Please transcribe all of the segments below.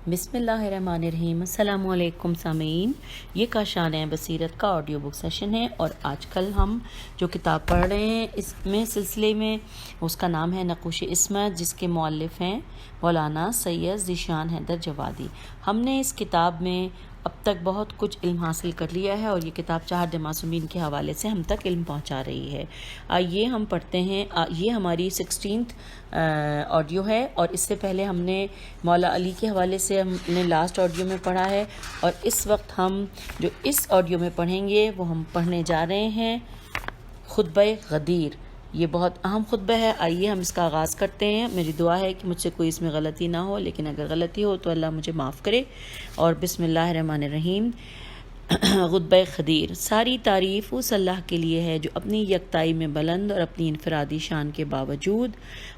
بسم اللہ الرحمن الرحیم۔ السلام علیکم سامعین، یہ کاشان بصیرت کا آڈیو بک سیشن ہے اور آج کل ہم جو کتاب پڑھ رہے ہیں اس میں سلسلے میں اس کا نام ہے نقوش عصمت، جس کے مؤلف ہیں مولانا سید ذیشان حیدر جوادی۔ ہم نے اس کتاب میں اب تک بہت کچھ علم حاصل کر لیا ہے اور یہ کتاب چہار معصومین کے حوالے سے ہم تک علم پہنچا رہی ہے۔ آئیے ہم پڑھتے ہیں، یہ ہماری 16th آڈیو ہے اور اس سے پہلے ہم نے مولا علی کے حوالے سے ہم نے لاسٹ آڈیو میں پڑھا ہے، اور اس وقت ہم جو اس آڈیو میں پڑھیں گے وہ ہم پڑھنے جا رہے ہیں خطبہ غدیر۔ یہ بہت اہم خطبہ ہے، آئیے ہم اس کا آغاز کرتے ہیں۔ میری دعا ہے کہ مجھ سے کوئی اس میں غلطی نہ ہو، لیکن اگر غلطی ہو تو اللہ مجھے معاف کرے۔ اور بسم اللہ الرحمن الرحیم۔ خطبہ غدیر۔ ساری تعریف اس اللہ کے لیے ہے جو اپنی یکتائی میں بلند اور اپنی انفرادی شان کے باوجود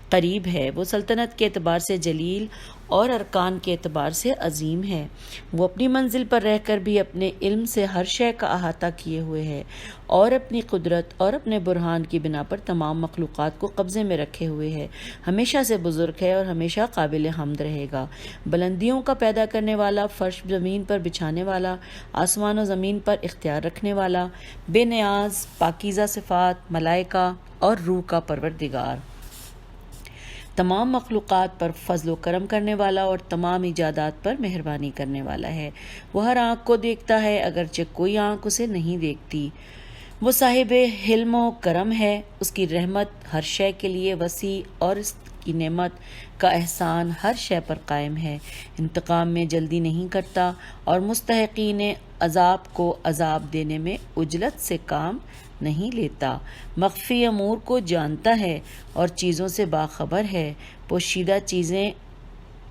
قریب ہے۔ وہ سلطنت کے اعتبار سے جلیل اور ارکان کے اعتبار سے عظیم ہے۔ وہ اپنی منزل پر رہ کر بھی اپنے علم سے ہر شے کا احاطہ کیے ہوئے ہے اور اپنی قدرت اور اپنے برہان کی بنا پر تمام مخلوقات کو قبضے میں رکھے ہوئے ہے۔ ہمیشہ سے بزرگ ہے اور ہمیشہ قابل حمد رہے گا۔ بلندیوں کا پیدا کرنے والا، فرش زمین پر بچھانے والا، آسمان و زمین پر اختیار رکھنے والا، بے نیاز، پاکیزہ صفات، ملائکہ اور روح کا پروردگار، تمام مخلوقات پر فضل و کرم کرنے والا اور تمام ایجادات پر مہربانی کرنے والا ہے۔ وہ ہر آنکھ کو دیکھتا ہے اگرچہ کوئی آنکھ اسے نہیں دیکھتی۔ وہ صاحب حلم و کرم ہے، اس کی رحمت ہر شے کے لیے وسیع اور اس کی نعمت کا احسان ہر شے پر قائم ہے۔ انتقام میں جلدی نہیں کرتا اور مستحقین عذاب کو عذاب دینے میں عجلت سے کام نہیں لیتا۔ مخفی امور کو جانتا ہے اور چیزوں سے باخبر ہے۔ پوشیدہ چیزیں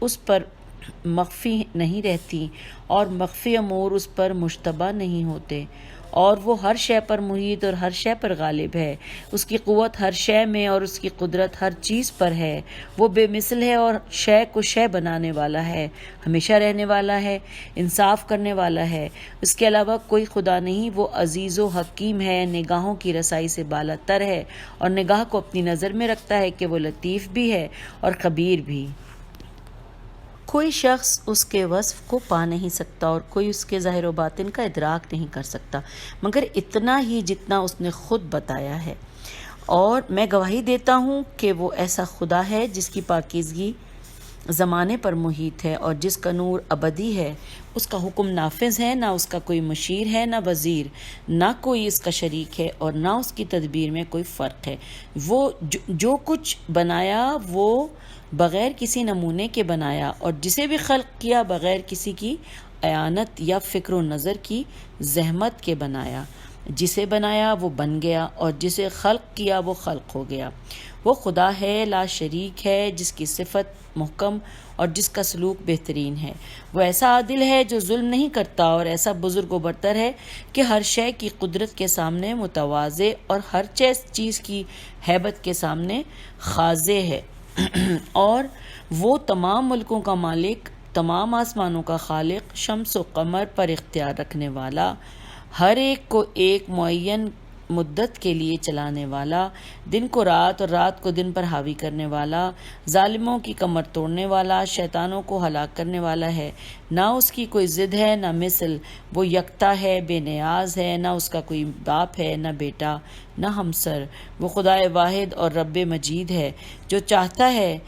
اس پر مخفی نہیں رہتی اور مخفی امور اس پر مشتبہ نہیں ہوتے، اور وہ ہر شے پر محیط اور ہر شے پر غالب ہے۔ اس کی قوت ہر شے میں اور اس کی قدرت ہر چیز پر ہے۔ وہ بے مثل ہے اور شے کو شے بنانے والا ہے، ہمیشہ رہنے والا ہے، انصاف کرنے والا ہے۔ اس کے علاوہ کوئی خدا نہیں۔ وہ عزیز و حکیم ہے، نگاہوں کی رسائی سے بالا تر ہے اور نگاہ کو اپنی نظر میں رکھتا ہے کہ وہ لطیف بھی ہے اور خبیر بھی۔ کوئی شخص اس کے وصف کو پا نہیں سکتا اور کوئی اس کے ظاہر و باطن کا ادراک نہیں کر سکتا مگر اتنا ہی جتنا اس نے خود بتایا ہے۔ اور میں گواہی دیتا ہوں کہ وہ ایسا خدا ہے جس کی پاکیزگی زمانے پر محیط ہے اور جس کا نور ابدی ہے۔ اس کا حکم نافذ ہے، نہ اس کا کوئی مشیر ہے نہ وزیر، نہ کوئی اس کا شریک ہے اور نہ اس کی تدبیر میں کوئی فرق ہے۔ وہ جو کچھ بنایا وہ بغیر کسی نمونے کے بنایا، اور جسے بھی خلق کیا بغیر کسی کی اعانت یا فکر و نظر کی زحمت کے بنایا۔ جسے بنایا وہ بن گیا اور جسے خلق کیا وہ خلق ہو گیا۔ وہ خدا ہے، لا شریک ہے، جس کی صفت محکم اور جس کا سلوک بہترین ہے۔ وہ ایسا عادل ہے جو ظلم نہیں کرتا اور ایسا بزرگ و برتر ہے کہ ہر شے کی قدرت کے سامنے متواضع اور ہر چیز کی ہیبت کے سامنے خاضع ہے۔ اور وہ تمام ملکوں کا مالک، تمام آسمانوں کا خالق، شمس و قمر پر اختیار رکھنے والا، ہر ایک کو ایک معین مدت کے لیے چلانے والا، دن کو رات اور رات کو دن پر حاوی کرنے والا، ظالموں کی کمر توڑنے والا، شیطانوں کو ہلاک کرنے والا ہے۔ نہ اس کی کوئی ضد ہے نہ مثل، وہ یکتا ہے، بے نیاز ہے، نہ اس کا کوئی باپ ہے نہ بیٹا نہ ہمسر۔ وہ خدائے واحد اور رب مجید ہے، جو چاہتا ہے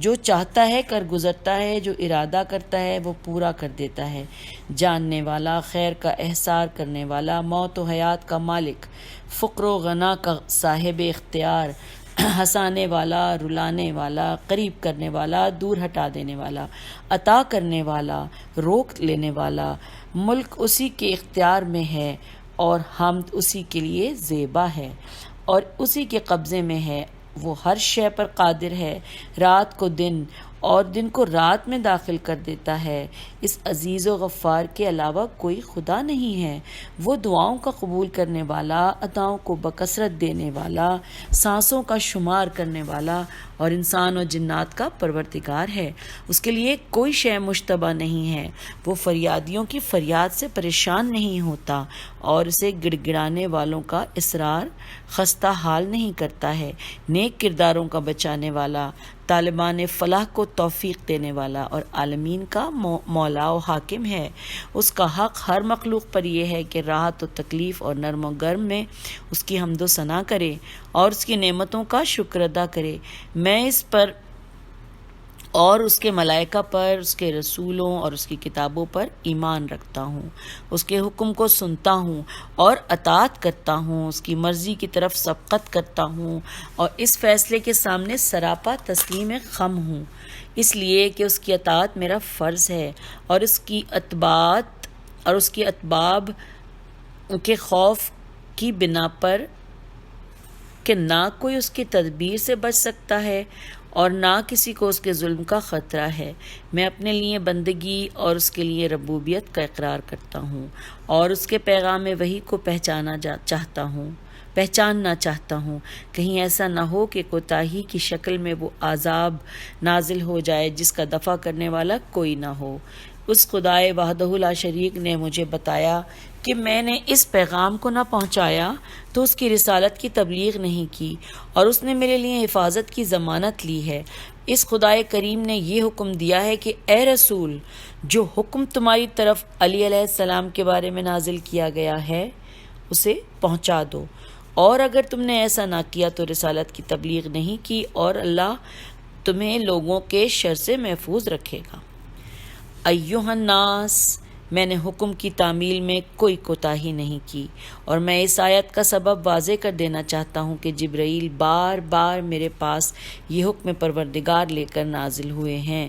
جو چاہتا ہے کر گزرتا ہے، جو ارادہ کرتا ہے وہ پورا کر دیتا ہے۔ جاننے والا، خیر کا احصار کرنے والا، موت و حیات کا مالک، فقر و غنا کا صاحب اختیار، ہنسانے والا، رلانے والا، قریب کرنے والا، دور ہٹا دینے والا، عطا کرنے والا، روک لینے والا۔ ملک اسی کے اختیار میں ہے اور حمد اسی کے لیے زیبا ہے اور اسی کے قبضے میں ہے۔ وہ ہر شے پر قادر ہے، رات کو دن اور دن کو رات میں داخل کر دیتا ہے۔ اس عزیز و غفار کے علاوہ کوئی خدا نہیں ہے۔ وہ دعاؤں کا قبول کرنے والا، عطاؤں کو بکثرت دینے والا، سانسوں کا شمار کرنے والا اور انسان و جنات کا پروردگار ہے۔ اس کے لیے کوئی شے مشتبہ نہیں ہے۔ وہ فریادیوں کی فریاد سے پریشان نہیں ہوتا اور اسے گڑ گڑانے والوں کا اصرار خستہ حال نہیں کرتا ہے۔ نیک کرداروں کا بچانے والا، طالبان فلاح کو توفیق دینے والا اور عالمین کا مولا و حاکم ہے۔ اس کا حق ہر مخلوق پر یہ ہے کہ راحت و تکلیف اور نرم و گرم میں اس کی حمد و ثنا کرے اور اس کی نعمتوں کا شکر ادا کرے۔ میں اس پر اور اس کے ملائکہ پر، اس کے رسولوں اور اس کی کتابوں پر ایمان رکھتا ہوں، اس کے حکم کو سنتا ہوں اور اطاعت کرتا ہوں، اس کی مرضی کی طرف سبقت کرتا ہوں اور اس فیصلے کے سامنے سراپا تسلیم خم ہوں، اس لیے کہ اس کی اطاعت میرا فرض ہے اور اس کی اطاعت اور اس کی اتباع کے خوف کی بنا پر کہ نہ کوئی اس کی تدبیر سے بچ سکتا ہے اور نہ کسی کو اس کے ظلم کا خطرہ ہے۔ میں اپنے لیے بندگی اور اس کے لیے ربوبیت کا اقرار کرتا ہوں اور اس کے پیغام وحی کو پہچاننا چاہتا ہوں، کہیں ایسا نہ ہو کہ کوتاہی کی شکل میں وہ عذاب نازل ہو جائے جس کا دفع کرنے والا کوئی نہ ہو۔ اس خدائے وحدہ لا شریک نے مجھے بتایا کہ میں نے اس پیغام کو نہ پہنچایا تو اس کی رسالت کی تبلیغ نہیں کی اور اس نے میرے لیے حفاظت کی ضمانت لی ہے۔ اس خدائے کریم نے یہ حکم دیا ہے کہ اے رسول، جو حکم تمہاری طرف علی علیہ السلام کے بارے میں نازل کیا گیا ہے اسے پہنچا دو، اور اگر تم نے ایسا نہ کیا تو رسالت کی تبلیغ نہیں کی اور اللہ تمہیں لوگوں کے شر سے محفوظ رکھے گا۔ ایھا الناس، میں نے حکم کی تعمیل میں کوئی کوتاہی نہیں کی، اور میں اس آیت کا سبب واضح کر دینا چاہتا ہوں کہ جبرائیل بار بار میرے پاس یہ حکم پروردگار لے کر نازل ہوئے ہیں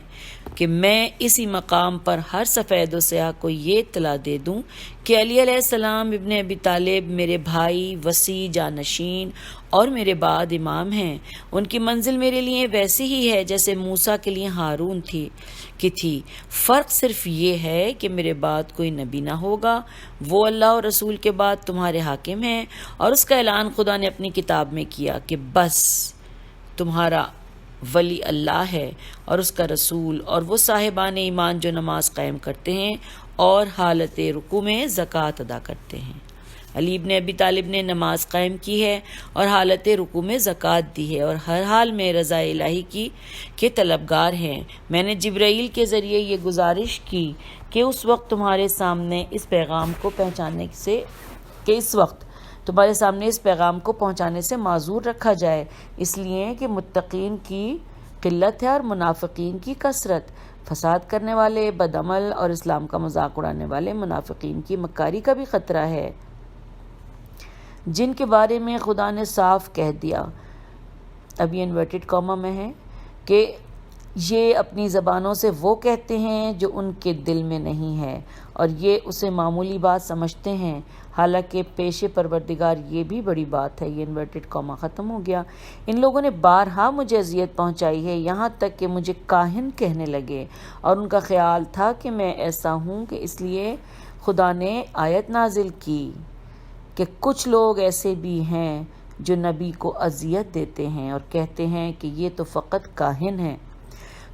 کہ میں اسی مقام پر ہر سفید و سیاہ کو یہ اطلاع دے دوں کہ علی علیہ السلام ابن ابی طالب میرے بھائی، وصی، جانشین اور میرے بعد امام ہیں۔ ان کی منزل میرے لیے ویسی ہی ہے جیسے موسیٰ کے لیے ہارون تھی۔ فرق صرف یہ ہے کہ میرے بعد کوئی نبی نہ ہوگا، وہ اللہ اور رسول کے بعد تمہارے حاکم ہیں، اور اس کا اعلان خدا نے اپنی کتاب میں کیا کہ بس تمہارا ولی اللہ ہے اور اس کا رسول اور وہ صاحبان ایمان جو نماز قائم کرتے ہیں اور حالت رکوع میں زکوٰۃ ادا کرتے ہیں۔ علی ابن ابی طالب نے نماز قائم کی ہے اور حالت رکوع میں زکوٰۃ دی ہے اور ہر حال میں رضا الہی کے طلبگار ہیں۔ میں نے جبرائیل کے ذریعے یہ گزارش کی کہ اس وقت تمہارے سامنے اس پیغام کو پہنچانے سے معذور رکھا جائے، اس لیے کہ متقین کی قلت ہے اور منافقین کی کثرت، فساد کرنے والے، بدعمل اور اسلام کا مذاق اڑانے والے منافقین کی مکاری کا بھی خطرہ ہے، جن کے بارے میں خدا نے صاف کہہ دیا، اب یہ انورٹڈ کاما میں ہے، کہ یہ اپنی زبانوں سے وہ کہتے ہیں جو ان کے دل میں نہیں ہے اور یہ اسے معمولی بات سمجھتے ہیں، حالانکہ پیش پروردگار یہ بھی بڑی بات ہے۔ یہ انورٹڈ کاما ختم ہو گیا۔ ان لوگوں نے بارہا مجھے اذیت پہنچائی ہے، یہاں تک کہ مجھے کاہن کہنے لگے، اور ان کا خیال تھا کہ میں ایسا ہوں، کہ اس لیے خدا نے آیت نازل کی کہ کچھ لوگ ایسے بھی ہیں جو نبی کو اذیت دیتے ہیں اور کہتے ہیں کہ یہ تو فقط کاہن ہیں۔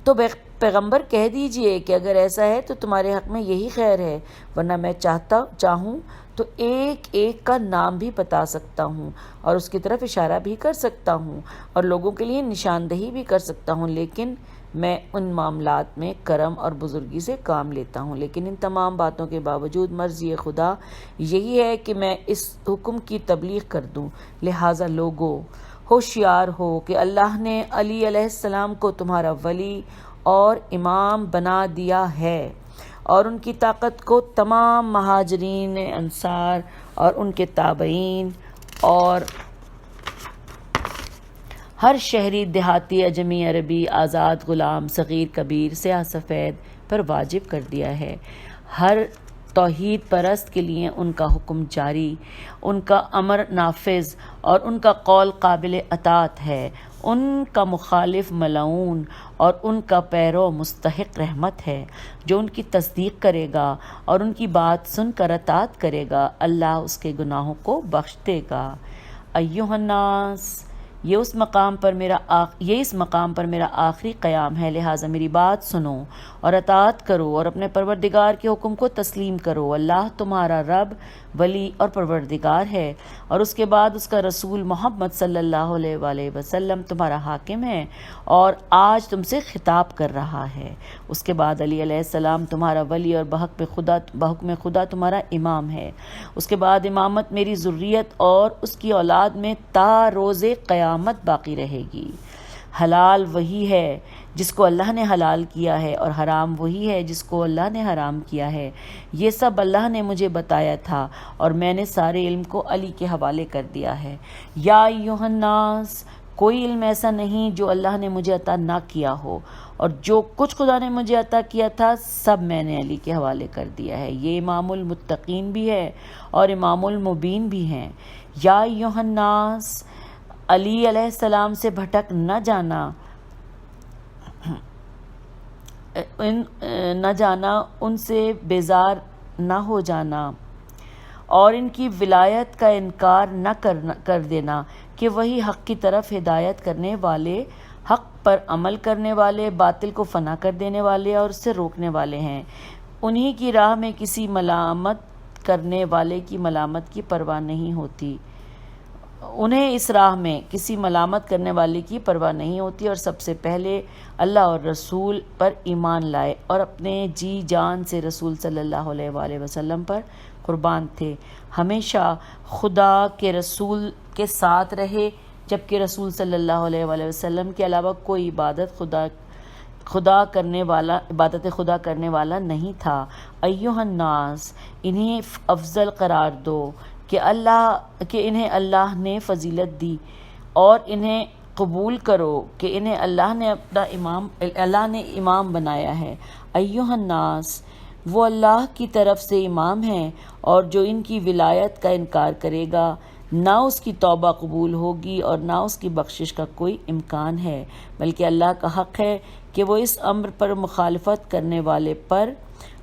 تو پیغمبر کہہ دیجئے کہ اگر ایسا ہے تو تمہارے حق میں یہی خیر ہے، ورنہ میں چاہوں تو ایک ایک کا نام بھی بتا سکتا ہوں اور اس کی طرف اشارہ بھی کر سکتا ہوں اور لوگوں کے لیے نشاندہی بھی کر سکتا ہوں، لیکن میں ان معاملات میں کرم اور بزرگی سے کام لیتا ہوں۔ لیکن ان تمام باتوں کے باوجود مرضی خدا یہی ہے کہ میں اس حکم کی تبلیغ کر دوں، لہٰذا لوگو ہوشیار ہو کہ اللہ نے علی علیہ السلام کو تمہارا ولی اور امام بنا دیا ہے، اور ان کی طاقت کو تمام مہاجرین، انصار اور ان کے تابعین اور ہر شہری، دیہاتی، اجمی، عربی، آزاد، غلام، صغیر، کبیر، سیاہ سفید پر واجب کر دیا ہے۔ ہر توحید پرست کے لیے ان کا حکم جاری، ان کا امر نافذ اور ان کا قول قابل اطاعت ہے، ان کا مخالف ملعون اور ان کا پیرو مستحق رحمت ہے۔ جو ان کی تصدیق کرے گا اور ان کی بات سن کر اطاعت کرے گا، اللہ اس کے گناہوں کو بخش دے گا۔ ایھا الناس، یہ اس مقام پر میرا آخری قیام ہے، لہٰذا میری بات سنو اور اطاعت کرو اور اپنے پروردگار کے حکم کو تسلیم کرو۔ اللہ تمہارا رب، ولی اور پروردگار ہے، اور اس کے بعد اس کا رسول محمد صلی اللہ علیہ وآلہ وسلم تمہارا حاکم ہے اور آج تم سے خطاب کر رہا ہے۔ اس کے بعد علی علیہ السلام تمہارا ولی اور بحکم خدا تمہارا امام ہے۔ اس کے بعد امامت میری ذریت اور اس کی اولاد میں تا روز قیامت باقی رہے گی۔ حلال وہی ہے جس کو اللہ نے حلال کیا ہے، اور حرام وہی ہے جس کو اللہ نے حرام کیا ہے۔ یہ سب اللہ نے مجھے بتایا تھا اور میں نے سارے علم کو علی کے حوالے کر دیا ہے۔ یا ایھا الناس، کوئی علم ایسا نہیں جو اللہ نے مجھے عطا نہ کیا ہو، اور جو کچھ خدا نے مجھے عطا کیا تھا سب میں نے علی کے حوالے کر دیا ہے۔ یہ امام المتقین بھی ہے اور امام المبین بھی ہیں۔ یا ایھا الناس، علی علیہ السلام سے بھٹک نہ جانا، ان سے بیزار نہ ہو جانا، اور ان کی ولایت کا انکار نہ کر دینا کہ وہی حق کی طرف ہدایت کرنے والے، حق پر عمل کرنے والے، باطل کو فنا کر دینے والے اور اس سے روکنے والے ہیں۔ انہی کی راہ میں کسی ملامت کرنے والے کی ملامت کی پرواہ نہیں ہوتی، انہیں اس راہ میں کسی ملامت کرنے والے کی پرواہ نہیں ہوتی، اور سب سے پہلے اللہ اور رسول پر ایمان لائے اور اپنے جی جان سے رسول صلی اللہ علیہ وآلہ وسلم پر قربان تھے۔ ہمیشہ خدا کے رسول کے ساتھ رہے، جبکہ رسول صلی اللہ علیہ وآلہ وسلم کے علاوہ کوئی عبادت خدا کرنے والا نہیں تھا۔ ایھا الناس، انہیں افضل قرار دو کہ انہیں اللہ نے فضیلت دی، اور انہیں قبول کرو کہ انہیں اللہ نے امام بنایا ہے۔ ایھا الناس، وہ اللہ کی طرف سے امام ہیں، اور جو ان کی ولایت کا انکار کرے گا نہ اس کی توبہ قبول ہوگی اور نہ اس کی بخشش کا کوئی امکان ہے، بلکہ اللہ کا حق ہے کہ وہ اس امر پر مخالفت کرنے والے پر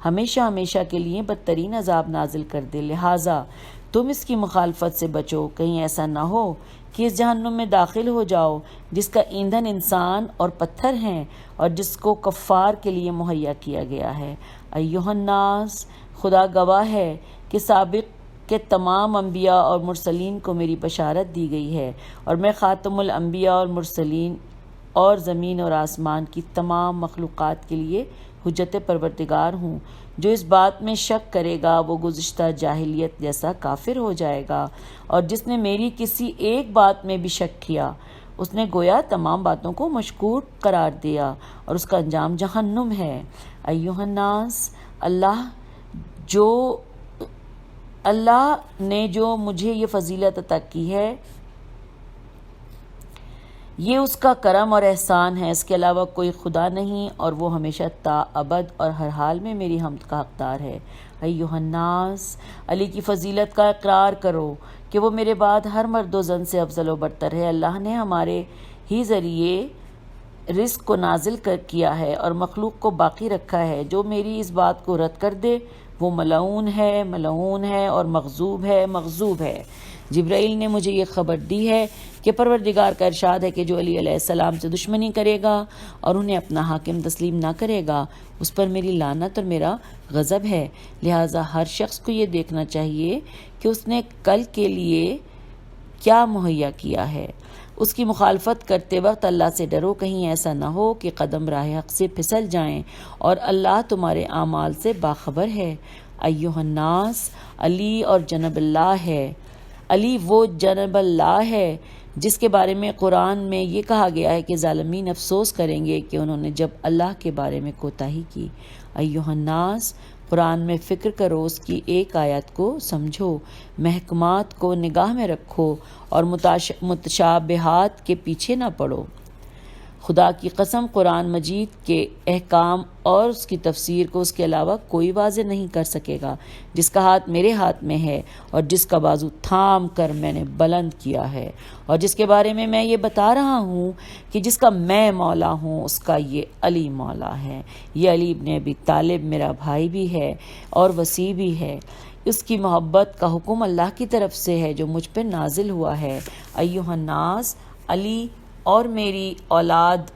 ہمیشہ کے لیے بدترین عذاب نازل کر دے۔ لہٰذا تم اس کی مخالفت سے بچو، کہیں ایسا نہ ہو کہ اس جہنم میں داخل ہو جاؤ جس کا ایندھن انسان اور پتھر ہیں، اور جس کو کفار کے لیے مہیا کیا گیا ہے۔ ایھا الناس، خدا گواہ ہے کہ سابق کے تمام انبیاء اور مرسلین کو میری بشارت دی گئی ہے، اور میں خاتم الانبیاء اور مرسلین اور زمین اور آسمان کی تمام مخلوقات کے لیے حجت پروردگار ہوں۔ جو اس بات میں شک کرے گا وہ گزشتہ جاہلیت جیسا کافر ہو جائے گا، اور جس نے میری کسی ایک بات میں بھی شک کیا اس نے گویا تمام باتوں کو مشکوک قرار دیا، اور اس کا انجام جہنم ہے۔ ایھا الناس، اللہ نے جو مجھے یہ فضیلت عطا کی ہے یہ اس کا کرم اور احسان ہے، اس کے علاوہ کوئی خدا نہیں، اور وہ ہمیشہ تا ابد اور ہر حال میں میری حمد کا حقدار ہے۔ ایھا الناس، علی کی فضیلت کا اقرار کرو کہ وہ میرے بعد ہر مرد و زن سے افضل و برتر ہے۔ اللہ نے ہمارے ہی ذریعے رزق کو نازل کیا ہے اور مخلوق کو باقی رکھا ہے۔ جو میری اس بات کو رد کر دے وہ ملعون ہے اور مغضوب ہے۔ جبرائیل نے مجھے یہ خبر دی ہے کہ پروردگار کا ارشاد ہے کہ جو علی علیہ السلام سے دشمنی کرے گا اور انہیں اپنا حاکم تسلیم نہ کرے گا اس پر میری لعنت اور میرا غضب ہے۔ لہٰذا ہر شخص کو یہ دیکھنا چاہیے کہ اس نے کل کے لیے کیا مہیا کیا ہے۔ اس کی مخالفت کرتے وقت اللہ سے ڈرو، کہیں ایسا نہ ہو کہ قدم راہ حق سے پھسل جائیں، اور اللہ تمہارے اعمال سے باخبر ہے۔ ایھا الناس، علی اور جناب اللہ ہے۔ علی وہ جناب اللہ ہے جس کے بارے میں قرآن میں یہ کہا گیا ہے کہ ظالمین افسوس کریں گے کہ انہوں نے جب اللہ کے بارے میں کوتاہی کی۔ ایھا الناس، قرآن میں فکر کرو، اس کی ایک آیت کو سمجھو، محکمات کو نگاہ میں رکھو اور متشابہات کے پیچھے نہ پڑو۔ خدا کی قسم، قرآن مجید کے احکام اور اس کی تفسیر کو اس کے علاوہ کوئی واضح نہیں کر سکے گا۔ جس کا ہاتھ میرے ہاتھ میں ہے اور جس کا بازو تھام کر میں نے بلند کیا ہے، اور جس کے بارے میں میں یہ بتا رہا ہوں کہ جس کا میں مولا ہوں، اس کا یہ علی مولا ہے۔ یہ علی ابن ابی طالب میرا بھائی بھی ہے اور وصی بھی ہے۔ اس کی محبت کا حکم اللہ کی طرف سے ہے جو مجھ پہ نازل ہوا ہے۔ ایھا الناس، علی اور میری اولاد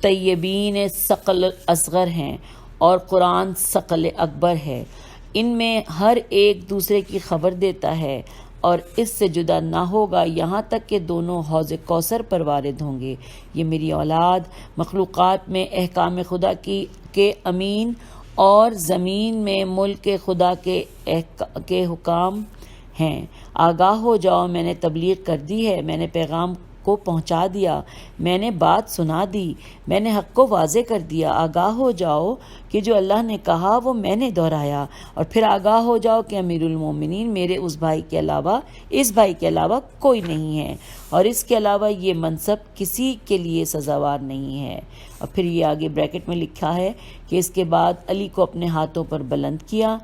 طیبین ثقل اصغر ہیں اور قرآن ثقل اکبر ہے، ان میں ہر ایک دوسرے کی خبر دیتا ہے اور اس سے جدا نہ ہوگا یہاں تک کہ دونوں حوض کوثر پر وارد ہوں گے۔ یہ میری اولاد مخلوقات میں احکام خدا کے امین اور زمین میں ملک خدا کے حکام ہیں۔ آگاہ ہو جاؤ، میں نے تبلیغ کر دی ہے، میں نے پیغام کو پہنچا دیا، میں نے بات سنا دی، میں نے حق کو واضح کر دیا۔ آگاہ ہو جاؤ کہ جو اللہ نے کہا وہ میں نے دہرایا، اور پھر آگاہ ہو جاؤ کہ امیر المومنین میرے اس بھائی کے علاوہ کوئی نہیں ہے، اور اس کے علاوہ یہ منصب کسی کے لیے سزاوار نہیں ہے۔ اور پھر یہ آگے بریکٹ میں لکھا ہے کہ اس کے بعد علی کو اپنے ہاتھوں پر بلند کیا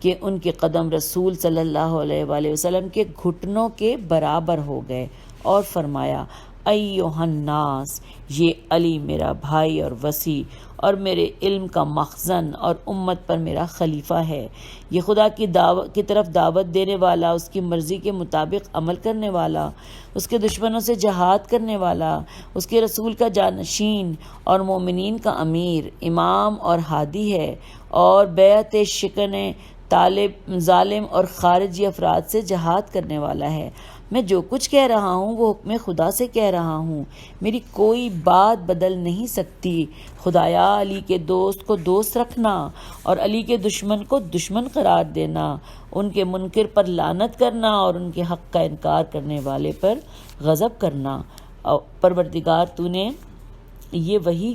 کہ ان کے قدم رسول صلی اللہ علیہ وآلہ وسلم کے گھٹنوں کے برابر ہو گئے، اور فرمایا ایھا الناس، یہ علی میرا بھائی اور وصی اور میرے علم کا مخزن اور امت پر میرا خلیفہ ہے، یہ خدا کی طرف دعوت دینے والا، اس کی مرضی کے مطابق عمل کرنے والا، اس کے دشمنوں سے جہاد کرنے والا، اس کے رسول کا جانشین اور مومنین کا امیر، امام اور ہادی ہے، اور بیعت شکن طالب ظالم اور خارجی افراد سے جہاد کرنے والا ہے۔ میں جو کچھ کہہ رہا ہوں وہ حکم خدا سے کہہ رہا ہوں، میری کوئی بات بدل نہیں سکتی۔ خدایا علی کے دوست کو دوست رکھنا اور علی کے دشمن کو دشمن قرار دینا، ان کے منکر پر لعنت کرنا اور ان کے حق کا انکار کرنے والے پر غضب کرنا۔ پروردگار تو نے یہ وحی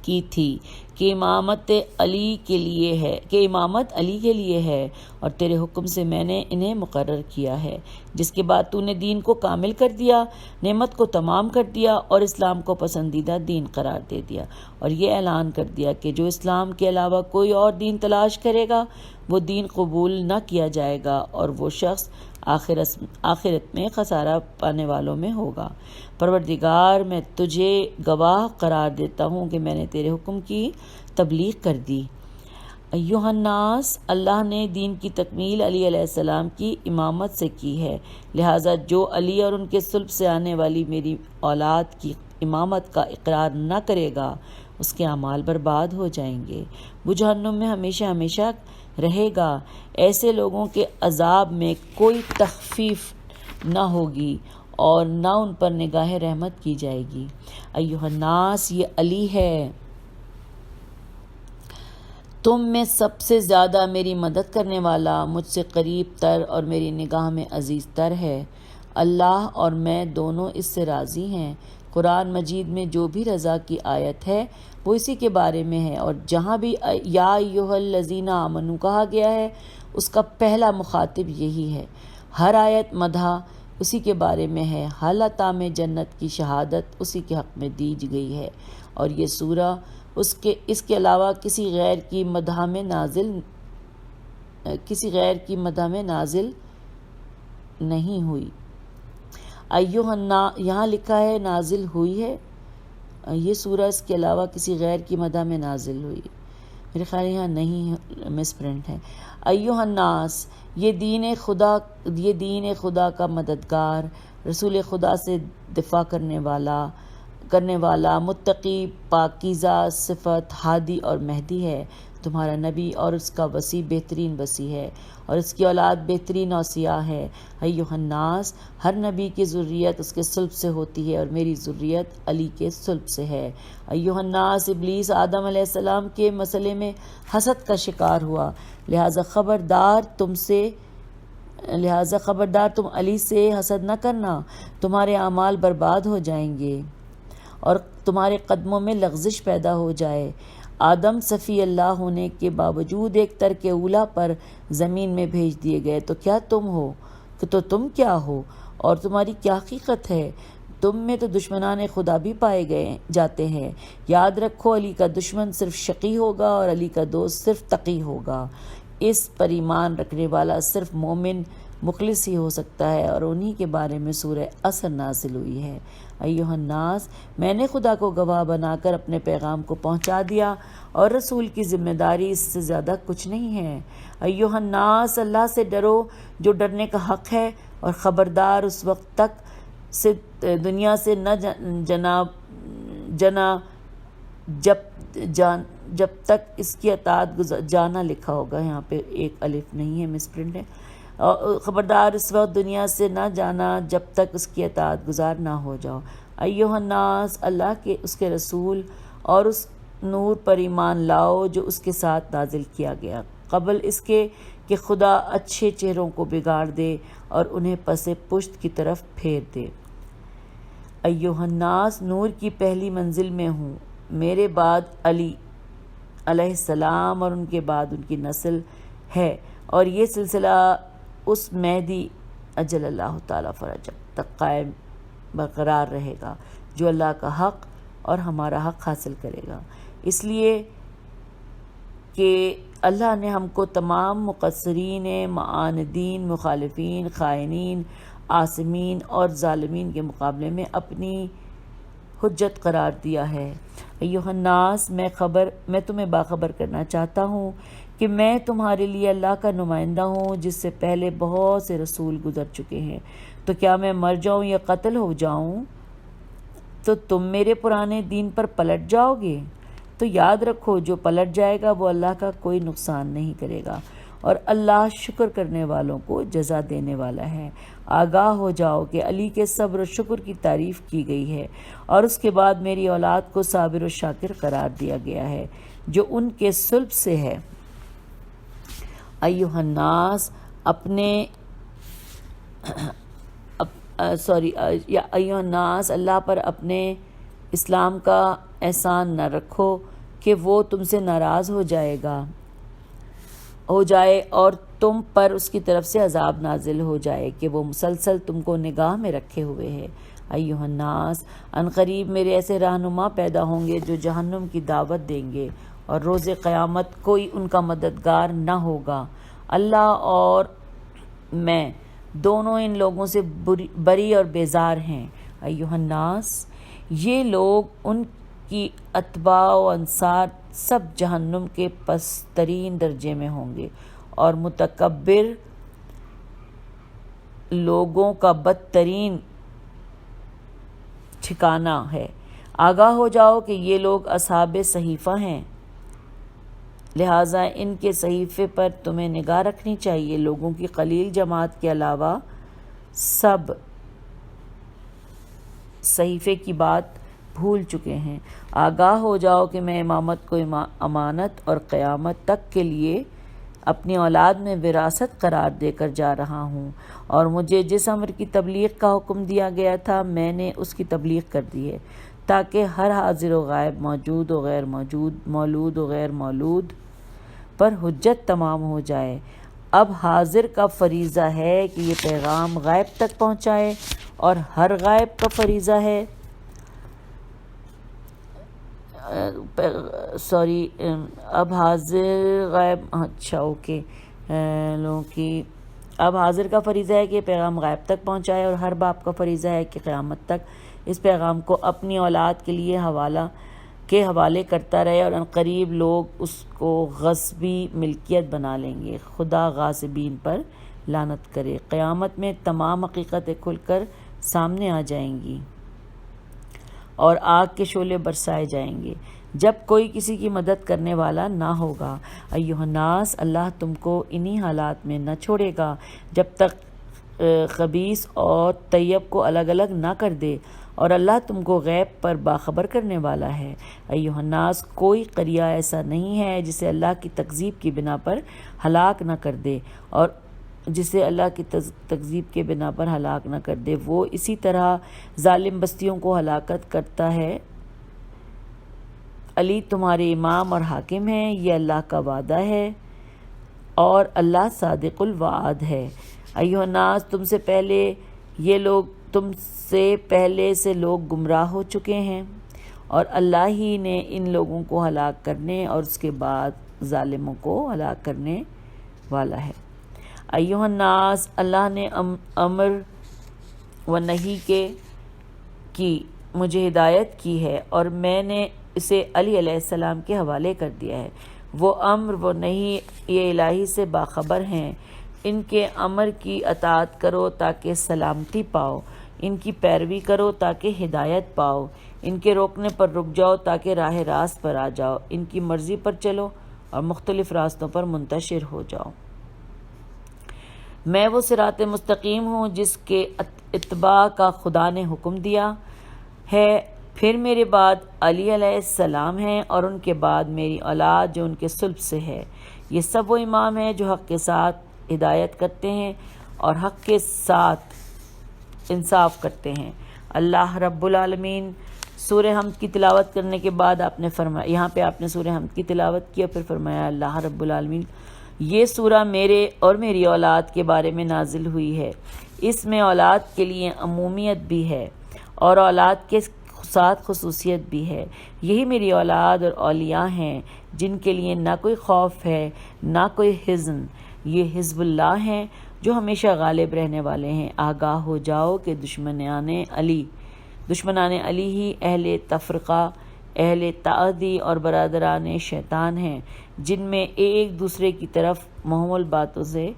کی تھی کہ امامت علی کے لیے ہے اور تیرے حکم سے میں نے انہیں مقرر کیا ہے، جس کے بعد تو نے دین کو کامل کر دیا، نعمت کو تمام کر دیا اور اسلام کو پسندیدہ دین قرار دے دیا، اور یہ اعلان کر دیا کہ جو اسلام کے علاوہ کوئی اور دین تلاش کرے گا وہ دین قبول نہ کیا جائے گا اور وہ شخص آخرت میں خسارہ پانے والوں میں ہوگا۔ پروردگار، میں تجھے گواہ قرار دیتا ہوں کہ میں نے تیرے حکم کی تبلیغ کر دی۔ ایھا الناس، اللہ نے دین کی تکمیل علی علیہ السلام کی امامت سے کی ہے، لہٰذا جو علی اور ان کے صلب سے آنے والی میری اولاد کی امامت کا اقرار نہ کرے گا اس کے اعمال برباد ہو جائیں گے، وہ جہنم میں ہمیشہ ہمیشہ رہے گا۔ ایسے لوگوں کے عذاب میں کوئی تخفیف نہ ہوگی اور نہ ان پر نگاہ رحمت کی جائے گی۔ ایھا الناس، یہ علی ہے، تم میں سب سے زیادہ میری مدد کرنے والا، مجھ سے قریب تر اور میری نگاہ میں عزیز تر ہے۔ اللہ اور میں دونوں اس سے راضی ہیں۔ قرآن مجید میں جو بھی رضا کی آیت ہے وہ اسی کے بارے میں ہے، اور جہاں بھی یا ایھا الذین آمنوا کہا گیا ہے اس کا پہلا مخاطب یہی ہے۔ ہر آیت مدح اسی کے بارے میں ہے، حل عطا میں جنت کی شہادت اسی کے حق میں دی گئی ہے، اور یہ سورہ اس کے علاوہ کسی غیر کی مدح میں نازل نہیں ہوئی۔ یہاں لکھا ہے نازل ہوئی ہے، یہ سورہ اس کے علاوہ کسی غیر کی مدح میں نازل ہوئی، میرے خیال یہاں نہیں، مس پرنٹ ہے۔ ایھا الناس، یہ دین خدا کا مددگار، رسول خدا سے دفاع کرنے والا متقی، پاکیزہ صفت، ہادی اور مہدی ہے، تمہارا نبی اور اس کا وصی بہترین وصی ہے، اور اس کی اولاد بہترین اوصیاء ہے۔ ایھا الناس، ہر نبی کی ذریت اس کے صلب سے ہوتی ہے اور میری ذریت علی کے صلب سے ہے۔ ایھا الناس، ابلیس آدم علیہ السلام کے مسئلے میں حسد کا شکار ہوا، لہٰذا خبردار تم علی سے حسد نہ کرنا، تمہارے اعمال برباد ہو جائیں گے اور تمہارے قدموں میں لغزش پیدا ہو جائے۔ آدم صفی اللہ ہونے کے باوجود ایک ترک اولیٰ پر زمین میں بھیج دیے گئے، تو تم کیا ہو اور تمہاری کیا حقیقت ہے؟ تم میں تو دشمنان خدا بھی پائے جاتے ہیں۔ یاد رکھو، علی کا دشمن صرف شقی ہوگا اور علی کا دوست صرف تقی ہوگا۔ اس پر ایمان رکھنے والا صرف مومن مخلص ہی ہو سکتا ہے، اور انہی کے بارے میں سورہ عصر نازل ہوئی ہے۔ ایھا الناس، میں نے خدا کو گواہ بنا کر اپنے پیغام کو پہنچا دیا، اور رسول کی ذمہ داری اس سے زیادہ کچھ نہیں ہے۔ ایھا الناس، اللہ سے ڈرو جو ڈرنے کا حق ہے، اور خبردار اس وقت تک دنیا سے نہ جنا جب تک اس کی اطاعت جانا لکھا ہوگا، یہاں پہ ایک الف نہیں ہے، مس پرنٹ ہے. خبردار اس وقت دنیا سے نہ جانا جب تک اس کی اطاعت گزار نہ ہو جاؤ. ایھا الناس، اللہ کے اس کے رسول اور اس نور پر ایمان لاؤ جو اس کے ساتھ نازل کیا گیا، قبل اس کے کہ خدا اچھے چہروں کو بگاڑ دے اور انہیں پس پشت کی طرف پھیر دے. ایھا الناس، نور کی پہلی منزل میں ہوں، میرے بعد علی علیہ السلام اور ان کے بعد ان کی نسل ہے، اور یہ سلسلہ اس مہدی اجل اللہ تعالیٰ فرجہ تک قائم برقرار رہے گا جو اللہ کا حق اور ہمارا حق حاصل کرے گا. اس لیے کہ اللہ نے ہم کو تمام مقصرین، معاندین، مخالفین، خائنین، عاصمین اور ظالمین کے مقابلے میں اپنی حجت قرار دیا ہے. ایھا الناس، میں تمہیں باخبر کرنا چاہتا ہوں کہ میں تمہارے لیے اللہ کا نمائندہ ہوں جس سے پہلے بہت سے رسول گزر چکے ہیں. تو کیا میں مر جاؤں یا قتل ہو جاؤں تو تم میرے پرانے دین پر پلٹ جاؤ گے؟ تو یاد رکھو، جو پلٹ جائے گا وہ اللہ کا کوئی نقصان نہیں کرے گا، اور اللہ شکر کرنے والوں کو جزا دینے والا ہے. آگاہ ہو جاؤ کہ علی کے صبر و شکر کی تعریف کی گئی ہے، اور اس کے بعد میری اولاد کو صابر و شاکر قرار دیا گیا ہے جو ان کے صلب سے ہے. ایھا الناس، ایھا الناس، اللہ پر اپنے اسلام کا احسان نہ رکھو کہ وہ تم سے ناراض ہو جائے اور تم پر اس کی طرف سے عذاب نازل ہو جائے کہ وہ مسلسل تم کو نگاہ میں رکھے ہوئے ہے. ایھا الناس، ان قریب میرے ایسے رہنما پیدا ہوں گے جو جہنم کی دعوت دیں گے، اور روز قیامت کوئی ان کا مددگار نہ ہوگا. اللہ اور میں دونوں ان لوگوں سے بری اور بیزار ہیں. ایھا الناس، یہ لوگ، ان کی اتباع و انصار سب جہنم کے پسترین درجے میں ہوں گے، اور متکبر لوگوں کا بدترین ٹھکانہ ہے. آگاہ ہو جاؤ کہ یہ لوگ اصحاب صحیفہ ہیں، لہٰذا ان کے صحیفے پر تمہیں نگاہ رکھنی چاہیے. لوگوں کی قلیل جماعت کے علاوہ سب صحیفے کی بات بھول چکے ہیں. آگاہ ہو جاؤ کہ میں امامت کو امانت اور قیامت تک کے لیے اپنی اولاد میں وراثت قرار دے کر جا رہا ہوں، اور مجھے جس امر کی تبلیغ کا حکم دیا گیا تھا میں نے اس کی تبلیغ کر دی ہے، تاکہ ہر حاضر و غائب، موجود و غیر موجود، مولود و غیر مولود پر حجت تمام ہو جائے. اب حاضر کا فریضہ ہے کہ یہ پیغام غائب تک پہنچائے، اور ہر غائب کا فریضہ ہے اب حاضر کا فریضہ ہے کہ پیغام غائب تک پہنچائے، اور ہر باپ کا فریضہ ہے کہ قیامت تک اس پیغام کو اپنی اولاد کے لیے حوالے کرتا رہے، اور عنقریب لوگ اس کو غصبی ملکیت بنا لیں گے. خدا غاصبین پر لعنت کرے. قیامت میں تمام حقیقتیں کھل کر سامنے آ جائیں گی اور آگ کے شعلے برسائے جائیں گے جب کوئی کسی کی مدد کرنے والا نہ ہوگا. ایھا الناس، اللہ تم کو انہی حالات میں نہ چھوڑے گا جب تک خبیث اور طیب کو الگ الگ نہ کر دے، اور اللہ تم کو غیب پر باخبر کرنے والا ہے. ایھا الناس، کوئی قریہ ایسا نہیں ہے جسے اللہ کی تکذیب کی بنا پر ہلاک نہ کر دے، اور جسے اللہ کی تکذیب کے بنا پر ہلاک نہ کر دے وہ اسی طرح ظالم بستیوں کو ہلاکت کرتا ہے. علی تمہارے امام اور حاکم ہیں، یہ اللہ کا وعدہ ہے اور اللہ صادق الوعد ہے. ایھا الناس، تم سے پہلے سے لوگ گمراہ ہو چکے ہیں، اور اللہ ہی نے ان لوگوں کو ہلاک کرنے اور اس کے بعد ظالموں کو ہلاک کرنے والا ہے. ایھا الناس، اللہ نے امر و نہی کی مجھے ہدایت کی ہے، اور میں نے اسے علی علیہ السلام کے حوالے کر دیا ہے. وہ امر و نہی یہ الہی سے باخبر ہیں. ان کے امر کی اطاعت کرو تاکہ سلامتی پاؤ. ان کی پیروی کرو تاکہ ہدایت پاؤ، ان کے روکنے پر رک جاؤ تاکہ راہ راست پر آ جاؤ، ان کی مرضی پر چلو اور مختلف راستوں پر منتشر ہو جاؤ۔ میں وہ صراط مستقیم ہوں جس کے اتباع کا خدا نے حکم دیا ہے۔ پھر میرے بعد علی علیہ السلام ہیں اور ان کے بعد میری اولاد جو ان کے صلب سے ہے۔ یہ سب وہ امام ہیں جو حق کے ساتھ ہدایت کرتے ہیں اور حق کے ساتھ انصاف کرتے ہیں۔ اللہ رب العالمین۔ سورہ حمد کی تلاوت کرنے کے بعد آپ نے فرمایا، یہاں پہ آپ نے سورہ حمد کی تلاوت کی اور پھر فرمایا اللہ رب العالمین، یہ سورہ میرے اور میری اولاد کے بارے میں نازل ہوئی ہے۔ اس میں اولاد کے لیے عمومیت بھی ہے اور اولاد کے ساتھ خصوصیت بھی ہے۔ یہی میری اولاد اور اولیاء ہیں جن کے لیے نہ کوئی خوف ہے نہ کوئی حزن۔ یہ حزب اللہ ہیں جو ہمیشہ غالب رہنے والے ہیں۔ آگاہ ہو جاؤ کہ دشمنان علی ہی اہل تفرقہ، اہل تعدی اور برادران شیطان ہیں، جن میں ایک دوسرے کی طرف محمول باتوں سے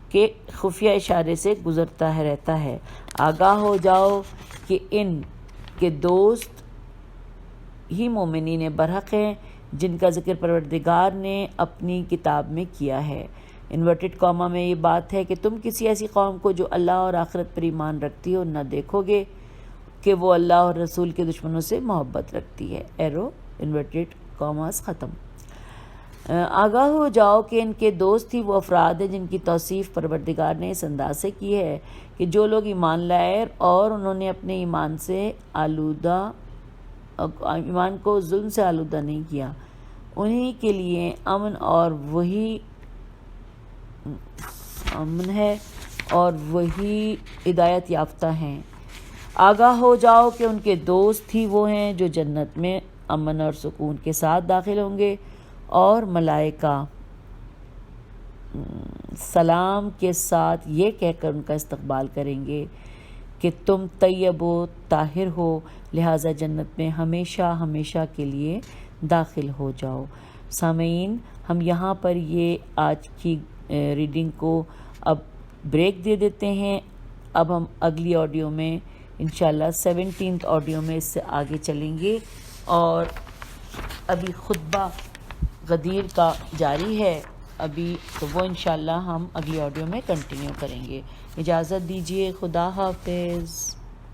کہ خفیہ اشارے سے گزرتا رہتا ہے۔ آگاہ ہو جاؤ کہ ان کے دوست ہی مومنین برحق ہیں جن کا ذکر پروردگار نے اپنی کتاب میں کیا ہے۔ انورٹڈ کاما میں یہ بات ہے کہ تم کسی ایسی قوم کو جو اللہ اور آخرت پر ایمان رکھتی ہو نہ دیکھو گے کہ وہ اللہ اور رسول کے دشمنوں سے محبت رکھتی ہے۔ ایرو انورٹڈ کاماز ختم۔ آگاہ ہو جاؤ کہ ان کے دوست ہی وہ افراد ہیں جن کی توصیف پروردگار نے اس انداز سے کی ہے کہ جو لوگ ایمان لائے اور انہوں نے اپنے ایمان کو ظلم سے آلودہ نہیں کیا، انہی کے لیے امن اور وہی امن ہے اور وہی ہدایت یافتہ ہیں۔ آگاہ ہو جاؤ کہ ان کے دوست ہی وہ ہیں جو جنت میں امن اور سکون کے ساتھ داخل ہوں گے اور ملائکہ سلام کے ساتھ یہ کہہ کر ان کا استقبال کریں گے کہ تم طیب و طاہر ہو، لہٰذا جنت میں ہمیشہ ہمیشہ کے لیے داخل ہو جاؤ۔ سامعین، ہم یہاں پر یہ آج کی ریڈنگ کو اب بریک دے دیتے ہیں۔ اب ہم اگلی آڈیو میں انشاءاللہ 17 آڈیو میں اس سے آگے چلیں گے، اور ابھی خطبہ غدیر کا جاری ہے ابھی، تو وہ انشاءاللہ ہم اگلی آڈیو میں کنٹینیو کریں گے۔ اجازت دیجیے، خدا حافظ۔